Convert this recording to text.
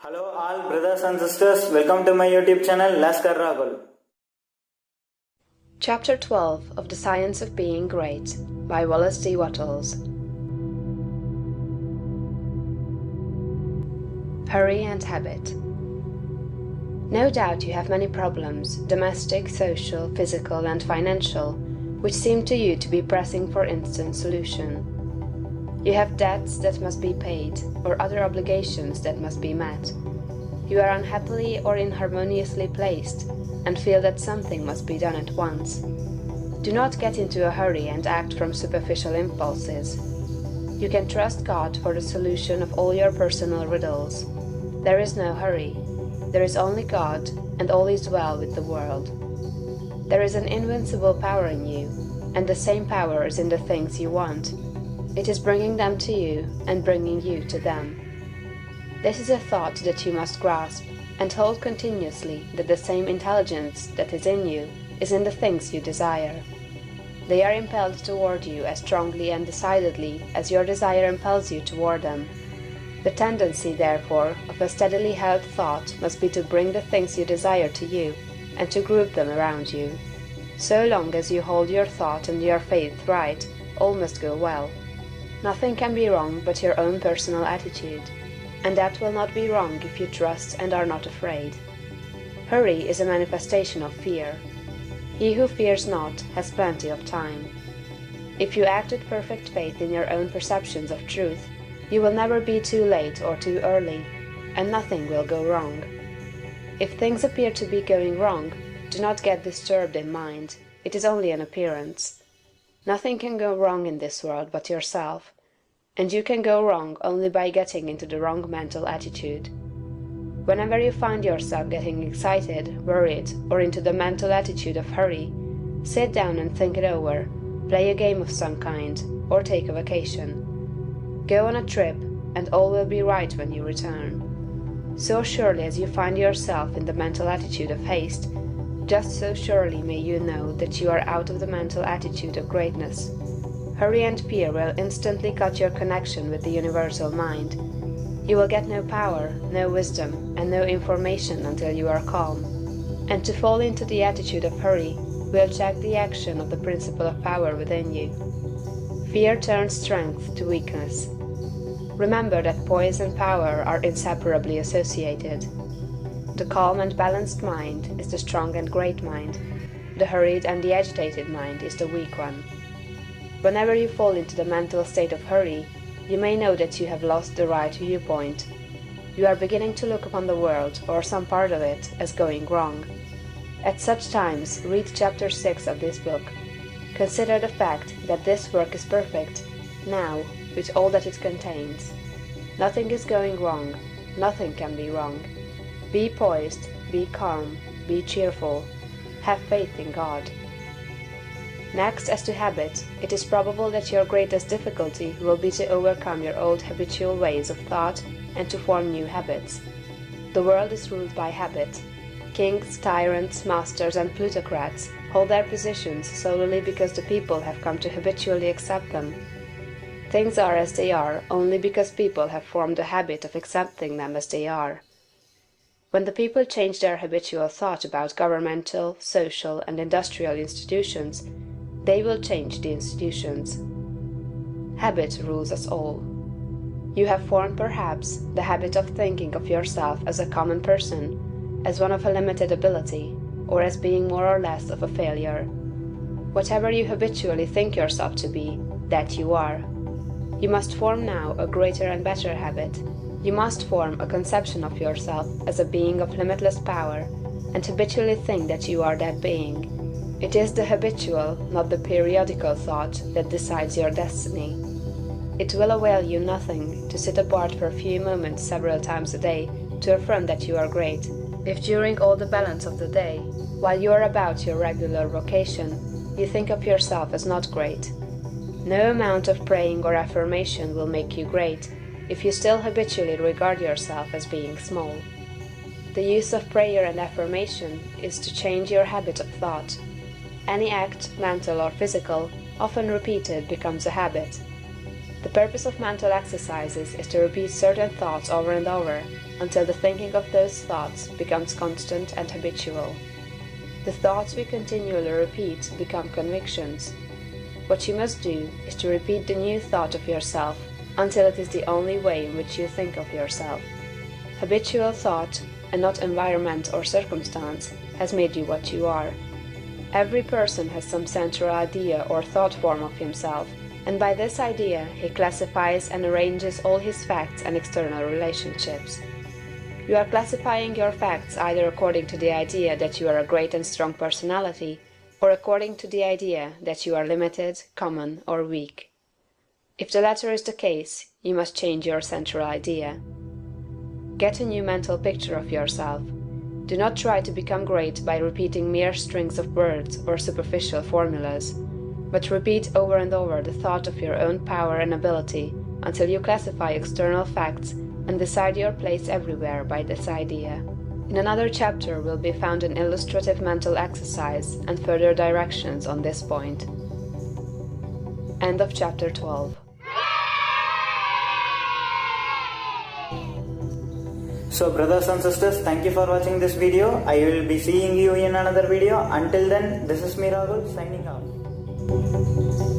Hello all brothers and sisters, welcome to my YouTube channel Lascar Raghul. Chapter 12 of The Science of Being Great by Wallace D. Wattles. Hurry and Habit. No doubt you have many problems, domestic, social, physical, and financial, which seem to you to be pressing for instant solution. You have debts that must be paid, or other obligations that must be met. You are unhappily or inharmoniously placed, and feel that something must be done at once. Do not get into a hurry and act from superficial impulses. You can trust God for the solution of all your personal riddles. There is no hurry. There is only God, and all is well with the world. There is an invincible power in you, and the same power is in the things you want. It is bringing them to you and bringing you to them. This is a thought that you must grasp, and hold continuously that the same intelligence that is in you is in the things you desire. They are impelled toward you as strongly and decidedly as your desire impels you toward them. The tendency, therefore, of a steadily held thought must be to bring the things you desire to you, and to group them around you. So long as you hold your thought and your faith right, all must go well. Nothing can be wrong but your own personal attitude, and that will not be wrong if you trust and are not afraid. Hurry is a manifestation of fear. He who fears not has plenty of time. If you act with perfect faith in your own perceptions of truth, you will never be too late or too early, and nothing will go wrong. If things appear to be going wrong, do not get disturbed in mind. It is only an appearance. Nothing can go wrong in this world but yourself, and you can go wrong only by getting into the wrong mental attitude. Whenever you find yourself getting excited, worried, or into the mental attitude of hurry, sit down and think it over, play a game of some kind, or take a vacation. Go on a trip, and all will be right when you return. So surely as you find yourself in the mental attitude of haste, just so surely may you know that you are out of the mental attitude of greatness. Hurry and fear will instantly cut your connection with the universal mind. You will get no power, no wisdom, and no information until you are calm. And to fall into the attitude of hurry will check the action of the principle of power within you. Fear turns strength to weakness. Remember that poise and power are inseparably associated. The calm and balanced mind is the strong and great mind. The hurried and the agitated mind is the weak one. Whenever you fall into the mental state of hurry, you may know that you have lost the right viewpoint. You are beginning to look upon the world, or some part of it, as going wrong. At such times, read chapter 6 of this book. Consider the fact that this work is perfect, now, with all that it contains. Nothing is going wrong. Nothing can be wrong. Be poised, be calm, be cheerful, have faith in God. Next, as to habit, it is probable that your greatest difficulty will be to overcome your old habitual ways of thought and to form new habits. The world is ruled by habit. Kings, tyrants, masters, and plutocrats hold their positions solely because the people have come to habitually accept them. Things are as they are only because people have formed the habit of accepting them as they are. When the people change their habitual thought about governmental, social, and industrial institutions, they will change the institutions. Habit rules us all. You have formed, perhaps, the habit of thinking of yourself as a common person, as one of a limited ability, or as being more or less of a failure. Whatever you habitually think yourself to be, that you are. You must form now a greater and better habit. You must form a conception of yourself as a being of limitless power, and habitually think that you are that being. It is the habitual, not the periodical thought that decides your destiny. It will avail you nothing to sit apart for a few moments several times a day to affirm that you are great, if during all the balance of the day, while you are about your regular vocation, you think of yourself as not great. No amount of praying or affirmation will make you great, if you still habitually regard yourself as being small. The use of prayer and affirmation is to change your habit of thought. Any act, mental or physical, often repeated becomes a habit. The purpose of mental exercises is to repeat certain thoughts over and over until the thinking of those thoughts becomes constant and habitual. The thoughts we continually repeat become convictions. What you must do is to repeat the new thought of yourself until it is the only way in which you think of yourself. Habitual thought, and not environment or circumstance, has made you what you are. Every person has some central idea or thought form of himself, and by this idea he classifies and arranges all his facts and external relationships. You are classifying your facts either according to the idea that you are a great and strong personality, or according to the idea that you are limited, common, or weak. If the latter is the case, you must change your central idea. Get a new mental picture of yourself. Do not try to become great by repeating mere strings of words or superficial formulas, but repeat over and over the thought of your own power and ability until you classify external facts and decide your place everywhere by this idea. In another chapter will be found an illustrative mental exercise and further directions on this point. End of chapter 12. So brothers and sisters, thank you for watching this video. I will be seeing you in another video. Until then, this is me Raghul signing off.